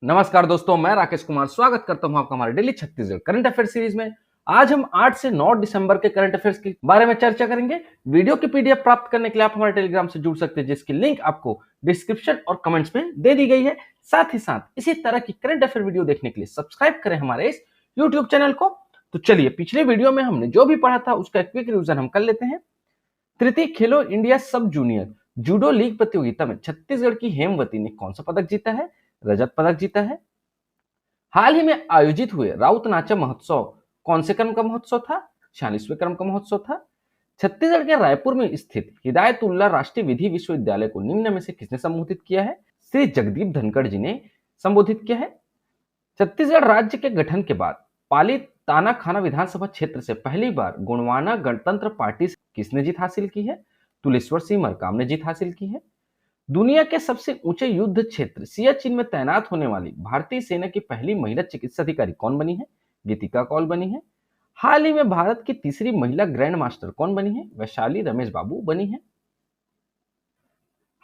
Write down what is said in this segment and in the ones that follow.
नमस्कार दोस्तों, मैं राकेश कुमार स्वागत करता हूं आपका हमारे daily Chhattisgarh current affair series में। आज हम 8 से 9 दिसंबर के करंट अफेयर्स के बारे में चर्चा करेंगे। वीडियो की पीडीएफ प्राप्त करने के लिए आप हमारे टेलीग्राम से जुड़ सकते हैं, जिसकी लिंक आपको डिस्क्रिप्शन और कमेंट्स में दे दी गई है। साथ ही साथ इसी तरह की करंट अफेयर वीडियो देखने के लिए सब्सक्राइब करें हमारे इस यूट्यूब चैनल को। तो चलिए, पिछले वीडियो में हमने जो भी पढ़ा था उसका क्विक रिवीजन हम कर लेते हैं। तृतीय खेलो इंडिया सब जूनियर जूडो लीग प्रतियोगिता में छत्तीसगढ़ की हेमवती ने कौन सा पदक जीता है? रजत पदक जीता है। हाल ही में आयोजित हुए राउत नाचा महोत्सव कौन से क्रम का महोत्सव था? 46वें क्रम का महोत्सव था। छत्तीसगढ़ के रायपुर में स्थित हिदायतुल्ला राष्ट्रीय विधि विश्वविद्यालय को निम्न में से किसने संबोधित किया है? श्री जगदीप धनखड़ जी ने संबोधित किया है। छत्तीसगढ़ राज्य के गठन के बाद पाली ताना खाना विधानसभा क्षेत्र से पहली बार गोंडवाना गणतंत्र पार्टी से किसने जीत हासिल की है? तुलेश्वर सिंह मरकाम ने जीत हासिल की है। दुनिया के सबसे ऊंचे युद्ध क्षेत्र सियाचिन में तैनात होने वाली भारतीय सेना की पहली महिला चिकित्सा अधिकारी कौन बनी है? गीतिका कौल बनी है। हाल ही में भारत की तीसरी महिला ग्रैंड मास्टर कौन बनी है? वैशाली रमेश बाबू बनी है।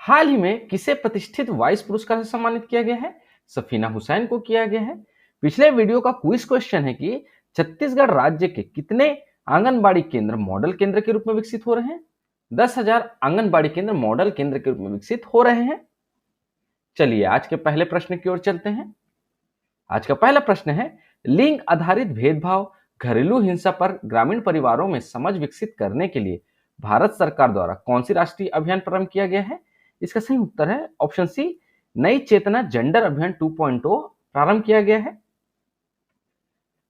हाल ही में किसे प्रतिष्ठित वाइस पुरस्कार से सम्मानित किया गया है? सफीना हुसैन को किया गया है। पिछले वीडियो का क्विज क्वेश्चन है कि छत्तीसगढ़ राज्य के कितने आंगनबाड़ी केंद्र मॉडल केंद्र के रूप में विकसित हो रहे हैं? 10,000 आंगनबाड़ी केंद्र मॉडल केंद्र के रूप में विकसित हो रहे हैं। चलिए, आज के पहले प्रश्न की ओर चलते हैं। आज का पहला प्रश्न है, लिंग आधारित भेदभाव घरेलू हिंसा पर ग्रामीण परिवारों में समझ विकसित करने के लिए भारत सरकार द्वारा कौन सी राष्ट्रीय अभियान प्रारंभ किया गया है? इसका सही उत्तर है ऑप्शन सी, नई चेतना जेंडर अभियान 2.0 प्रारंभ किया गया है।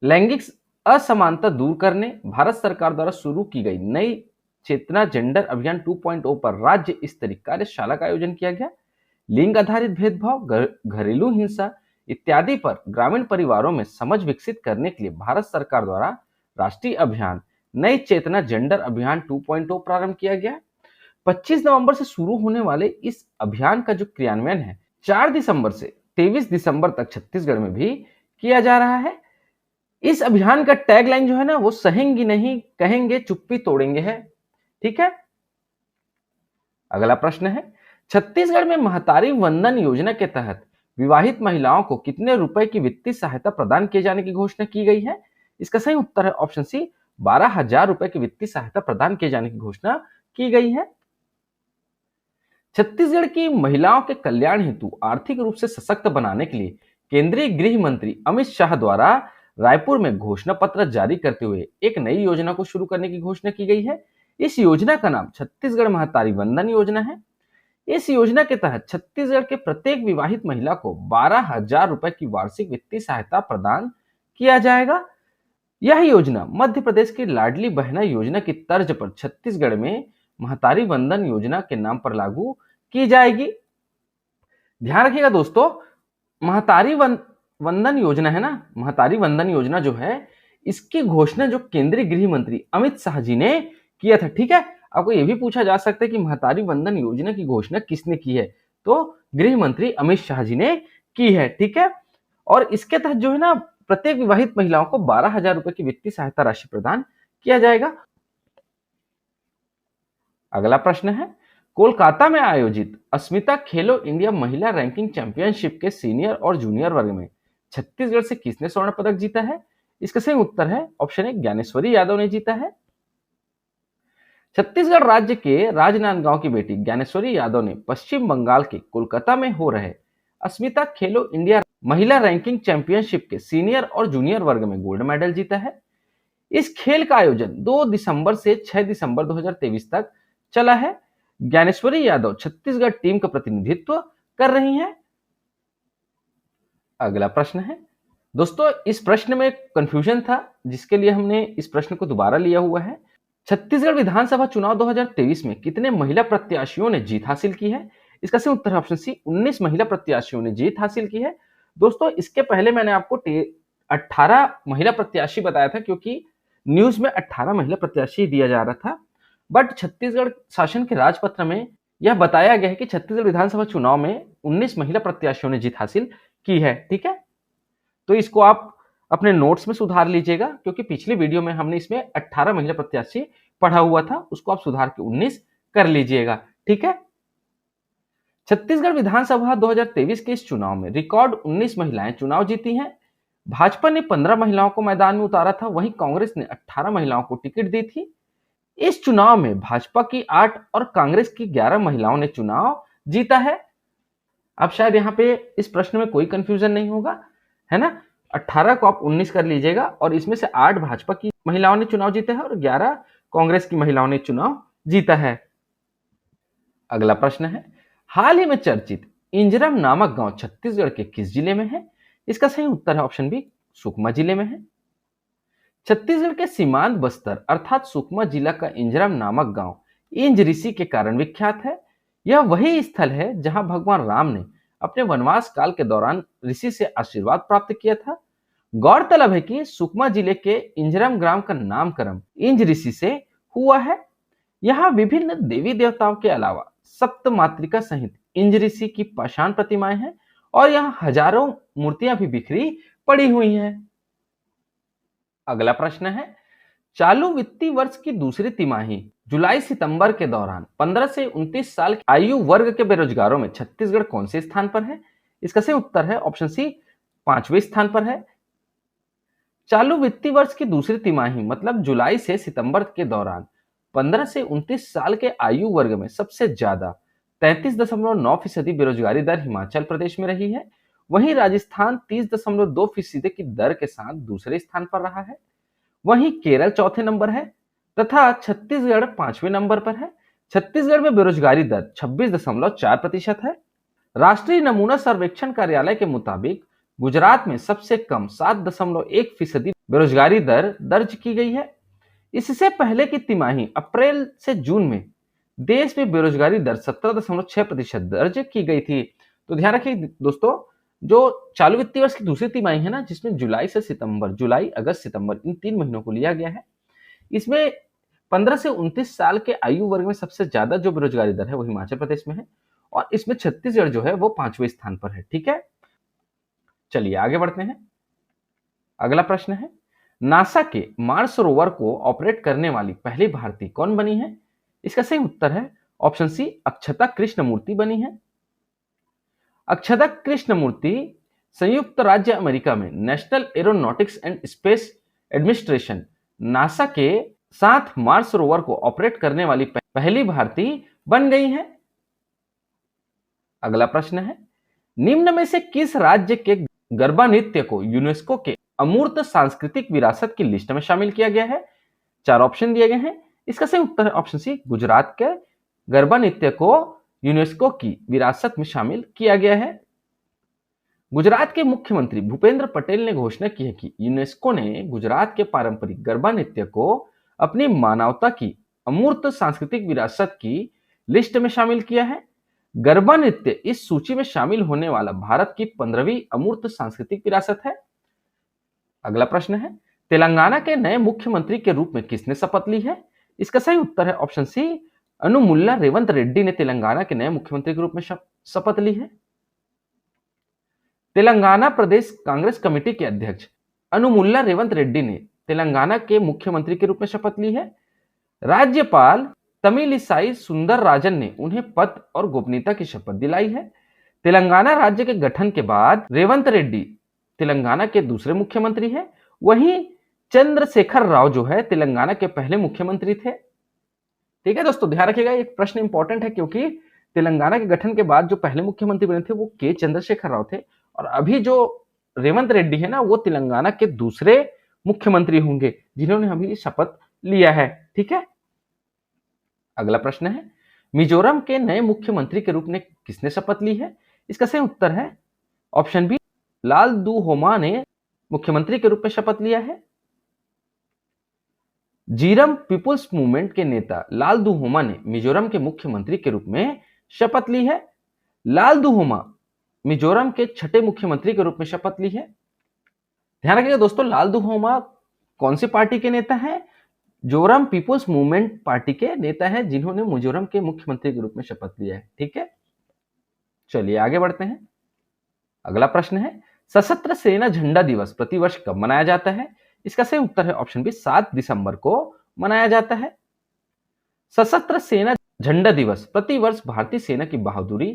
लैंगिक असमानता दूर करने भारत सरकार द्वारा शुरू की गई नई चेतना जेंडर अभियान 2.0 पर राज्य स्तरीय कार्यशाला का आयोजन किया गया। लिंग आधारित भेदभाव घरेलू हिंसा इत्यादि पर ग्रामीण परिवारों में समझ विकसित करने के लिए भारत सरकार द्वारा राष्ट्रीय अभियान नई चेतना जेंडर अभियान 2.0 प्रारंभ किया गया। 25 नवंबर से शुरू होने वाले इस अभियान का जो क्रियान्वयन है 4 दिसंबर से 23 दिसंबर तक छत्तीसगढ़ में भी किया जा रहा है। इस अभियान का टैगलाइन जो है ना, वो सहेंगी नहीं कहेंगे चुप्पी तोड़ेंगे है। ठीक है। अगला प्रश्न है, छत्तीसगढ़ में महतारी वंदन योजना के तहत विवाहित महिलाओं को कितने रुपए की वित्तीय सहायता प्रदान किए जाने की घोषणा की गई है? इसका सही उत्तर है ऑप्शन सी, 12,000 रुपए की वित्तीय सहायता प्रदान किए जाने की घोषणा की गई है। छत्तीसगढ़ की महिलाओं के कल्याण हेतु आर्थिक रूप से सशक्त बनाने के लिए केंद्रीय गृह मंत्री अमित शाह द्वारा रायपुर में घोषणा पत्र जारी करते हुए एक नई योजना को शुरू करने की घोषणा की गई है। इस योजना का नाम छत्तीसगढ़ महतारी वंदन योजना है। इस योजना के तहत छत्तीसगढ़ के प्रत्येक विवाहित महिला को 12,000 रुपए की वार्षिक वित्तीय सहायता प्रदान किया जाएगा। यह योजना मध्य प्रदेश की लाडली बहना योजना की तर्ज पर छत्तीसगढ़ में महतारी वंदन योजना के नाम पर लागू की जाएगी। ध्यान रखिएगा दोस्तों, महतारी वंदन योजना है ना, महतारी वंदन योजना जो है, इसकी घोषणा जो केंद्रीय गृह मंत्री अमित शाह जी ने किया था। ठीक है। आपको यह भी पूछा जा सकता है कि महतारी वंदन योजना की घोषणा किसने की है? तो गृह मंत्री अमित शाह जी ने की है। ठीक है। और इसके तहत जो है ना, प्रत्येक विवाहित महिलाओं को 12,000 रुपए की वित्तीय सहायता राशि प्रदान किया जाएगा। अगला प्रश्न है, कोलकाता में आयोजित अस्मिता खेलो इंडिया महिला रैंकिंग चैंपियनशिप के सीनियर और जूनियर वर्ग में छत्तीसगढ़ से किसने स्वर्ण पदक जीता है? इसका सही उत्तर है ऑप्शन ए, ज्ञानेश्वरी यादव ने जीता है। छत्तीसगढ़ राज्य के राजनांदगांव की बेटी ज्ञानेश्वरी यादव ने पश्चिम बंगाल के कोलकाता में हो रहे अस्मिता खेलो इंडिया महिला रैंकिंग चैंपियनशिप के सीनियर और जूनियर वर्ग में गोल्ड मेडल जीता है। इस खेल का आयोजन 2 दिसंबर से 6 दिसंबर 2023 तक चला है। ज्ञानेश्वरी यादव छत्तीसगढ़ टीम का प्रतिनिधित्व कर रही हैं। अगला प्रश्न है दोस्तों, इस प्रश्न में कंफ्यूजन था, जिसके लिए हमने इस प्रश्न को दोबारा लिया हुआ है। छत्तीसगढ़ विधानसभा चुनाव 2023 में कितने महिला प्रत्याशियों ने जीत हासिल की है? इसका सही उत्तर है ऑप्शन सी, 19 महिला प्रत्याशियों ने जीत हासिल की है। दोस्तों, इसके पहले मैंने आपको 18 महिला प्रत्याशी बताया था, क्योंकि न्यूज में 18 महिला प्रत्याशी दिया जा रहा था। बट छत्तीसगढ़ शासन के राजपत्र में यह बताया गया है कि छत्तीसगढ़ विधानसभा चुनाव में 19 महिला प्रत्याशियों ने जीत हासिल की है। ठीक है। तो इसको आप अपने नोट्स में सुधार लीजिएगा, क्योंकि पिछली वीडियो में हमने इसमें 18 महिला प्रत्याशी पढ़ा हुआ था, उसको आप सुधार के 19 कर लीजिएगा। ठीक है। छत्तीसगढ़ विधानसभा 2023 के इस चुनाव में रिकॉर्ड 19 महिलाएं चुनाव जीती हैं। भाजपा ने 15 महिलाओं को मैदान में उतारा था, वहीं कांग्रेस ने 18 महिलाओं को टिकट दी थी। इस चुनाव में भाजपा की 8 और कांग्रेस की 11 महिलाओं ने चुनाव जीता है। अब शायद यहाँ पे इस प्रश्न में कोई कंफ्यूजन नहीं होगा, है ना। 18 को आप 19 कर लीजिएगा और इसमें से 8 भाजपा की महिलाओं ने चुनाव जीता है और 11 कांग्रेस की महिलाओं ने चुनाव जीता है। अगला प्रश्न है, हाल ही में चर्चित इंजरम नामक गांव छत्तीसगढ़ के किस जिले में है? इसका सही उत्तर है ऑप्शन बी, सुकमा जिले में है। छत्तीसगढ़ के सीमांत बस्तर अर्थात सुकमा जिला का इंजरम नामक गांव इंज ऋषि के कारण विख्यात है। यह वही स्थल है जहां भगवान राम ने अपने वनवास काल के दौरान ऋषि से आशीर्वाद प्राप्त किया था। गौरतलब है कि सुकमा जिले के इंजरम ग्राम का नामकरण इंज ऋषि से हुआ है। यहाँ विभिन्न देवी देवताओं के अलावा सप्त मातृका सहित इंज ऋषि की पाषाण प्रतिमाएं हैं और यहाँ हजारों मूर्तियां भी बिखरी पड़ी हुई हैं। अगला प्रश्न है, चालू वित्तीय वर्ष की दूसरी तिमाही जुलाई सितंबर के दौरान 15 से 29 साल की आयु वर्ग के बेरोजगारों में छत्तीसगढ़ कौन से स्थान पर है? इसका सही उत्तर है ऑप्शन सी, 5वें स्थान पर है। चालू वित्तीय वर्ष की दूसरी तिमाही मतलब जुलाई से सितंबर के दौरान 15 से 29 साल के आयु वर्ग में सबसे ज्यादा 33.9% बेरोजगारी दर हिमाचल प्रदेश में रही है। वहीं राजस्थान 30.2% की दर के साथ दूसरे स्थान पर रहा है। वहीं केरल चौथे नंबर है तथा छत्तीसगढ़ 5वें नंबर पर है। छत्तीसगढ़ में बेरोजगारी दर 26.4% है। राष्ट्रीय नमूना सर्वेक्षण कार्यालय के मुताबिक गुजरात में सबसे कम 7.1% बेरोजगारी दर दर्ज की गई है। इससे पहले की तिमाही अप्रैल से जून में देश में बेरोजगारी दर 17.6% दर्ज की गई थी। तो ध्यान रखिए दोस्तों, जो चालू वित्तीय वर्ष की दूसरी तिमाही है ना, जिसमें जुलाई से सितंबर, जुलाई अगस्त सितंबर इन 3 महीनों को लिया गया है, इसमें 15 से 29 साल के आयु वर्ग में सबसे ज्यादा जो बेरोजगारी दर है वो हिमाचल प्रदेश में है और इसमें छत्तीसगढ़ जो है वो 5वें स्थान पर है। ठीक है, चलिए आगे बढ़ते हैं। अगला प्रश्न है, नासा के मार्स रोवर को ऑपरेट करने वाली पहली भारतीय कौन बनी है? इसका सही उत्तर है ऑप्शन सी, अक्षता कृष्णमूर्ति बनी है। अक्षता कृष्णमूर्ति संयुक्त राज्य अमेरिका में national aeronautics and space administration NASA के साथ मार्स रोवर को ऑपरेट करने वाली पहली भारतीय बन गई है। अगला प्रश्न है, निम्न में से किस राज्य के गरबा नृत्य को यूनेस्को के अमूर्त सांस्कृतिक विरासत की लिस्ट में शामिल किया गया है? 4 ऑप्शन दिए गए हैं। इसका सही उत्तर है ऑप्शन सी, गुजरात के गरबा नृत्य को यूनेस्को की विरासत में शामिल किया गया है। गुजरात के मुख्यमंत्री भूपेंद्र पटेल ने घोषणा की है कि यूनेस्को ने गुजरात के पारंपरिक गरबा नृत्य को अपनी मानवता की अमूर्त सांस्कृतिक विरासत की लिस्ट में शामिल किया है। गरबा नृत्य इस सूची में शामिल होने वाला भारत की 15वीं अमूर्त सांस्कृतिक विरासत है। अगला प्रश्न है, तेलंगाना के नए मुख्यमंत्री के रूप में किसने शपथ ली है? इसका सही उत्तर है ऑप्शन सी, अनुमुल्ला रेवंत रेड्डी ने तेलंगाना के नए मुख्यमंत्री के रूप में शपथ ली है। तेलंगाना प्रदेश कांग्रेस कमेटी के अध्यक्ष अनुमुल्ला रेवंत रेड्डी ने तेलंगाना के मुख्यमंत्री के रूप में शपथ ली है। राज्यपाल तमिलिसाई सुंदर राजन ने उन्हें पद और गोपनीयता की शपथ दिलाई है। तेलंगाना राज्य के गठन के बाद रेवंत रेड्डी तेलंगाना के दूसरे मुख्यमंत्री हैं। वहीं चंद्रशेखर राव जो है तेलंगाना के पहले मुख्यमंत्री थे। ठीक है दोस्तों, ध्यान रखिएगा, एक प्रश्न इंपॉर्टेंट है क्योंकि तेलंगाना के गठन के बाद जो पहले मुख्यमंत्री बने थे वो के चंद्रशेखर राव थे और अभी जो रेवंत रेड्डी है ना वो तेलंगाना के दूसरे मुख्यमंत्री होंगे जिन्होंने अभी शपथ लिया है। ठीक है, अगला प्रश्न है, मिजोरम के नए मुख्यमंत्री के रूप में किसने शपथ ली है? इसका सही उत्तर है ऑप्शन बी, लालदुहोमा ने मुख्यमंत्री के रूप में शपथ लिया है। जीरम पीपुल्स मूवमेंट के नेता लालदुहोमा ने मिजोरम के मुख्यमंत्री के रूप में शपथ ली है। लालदुहोमा मिजोरम के 6ठे मुख्यमंत्री के रूप में शपथ ली है। ध्यान रखिएगा दोस्तों, लालदुहोमा कौन सी पार्टी के नेता हैं? जोरम पीपुल्स मूवमेंट पार्टी के नेता हैं जिन्होंने मिजोरम के मुख्यमंत्री के रूप में शपथ लिया है। ठीक है, चलिए आगे बढ़ते हैं। अगला प्रश्न है, सशस्त्र सेना झंडा दिवस प्रतिवर्ष कब मनाया जाता है? इसका सही उत्तर है ऑप्शन बी, 7 दिसंबर को मनाया जाता है। सशस्त्र सेना झंडा दिवस प्रतिवर्ष भारतीय सेना की बहादुरी,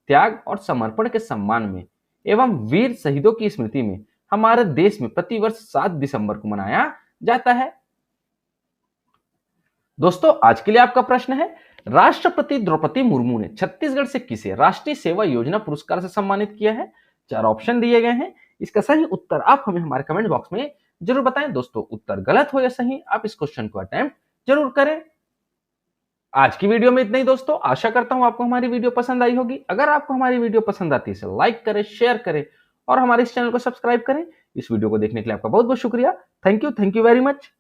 त्याग और समर्पण के सम्मान में एवं वीर शहीदों की स्मृति में हमारे देश में प्रतिवर्ष 7 दिसंबर को मनाया जाता है। दोस्तों आज के लिए आपका प्रश्न है, राष्ट्रपति द्रौपदी मुर्मू ने छत्तीसगढ़ से किसे राष्ट्रीय सेवा योजना पुरस्कार से सम्मानित किया है? 4 ऑप्शन दिए गए हैं, इसका सही उत्तर आप हमें हमारे कमेंट बॉक्स में जरूर बताएं। दोस्तों उत्तर गलत हो या सही, आप इस क्वेश्चन को अटेम्प्ट जरूर करें। आज की वीडियो में इतना ही दोस्तों, आशा करता हूं आपको हमारी वीडियो पसंद आई होगी। अगर आपको हमारी वीडियो पसंद आती है तो लाइक करें, शेयर करें और हमारे इस चैनल को सब्सक्राइब करें। इस वीडियो को देखने के लिए आपका बहुत बहुत शुक्रिया। Thank you very much.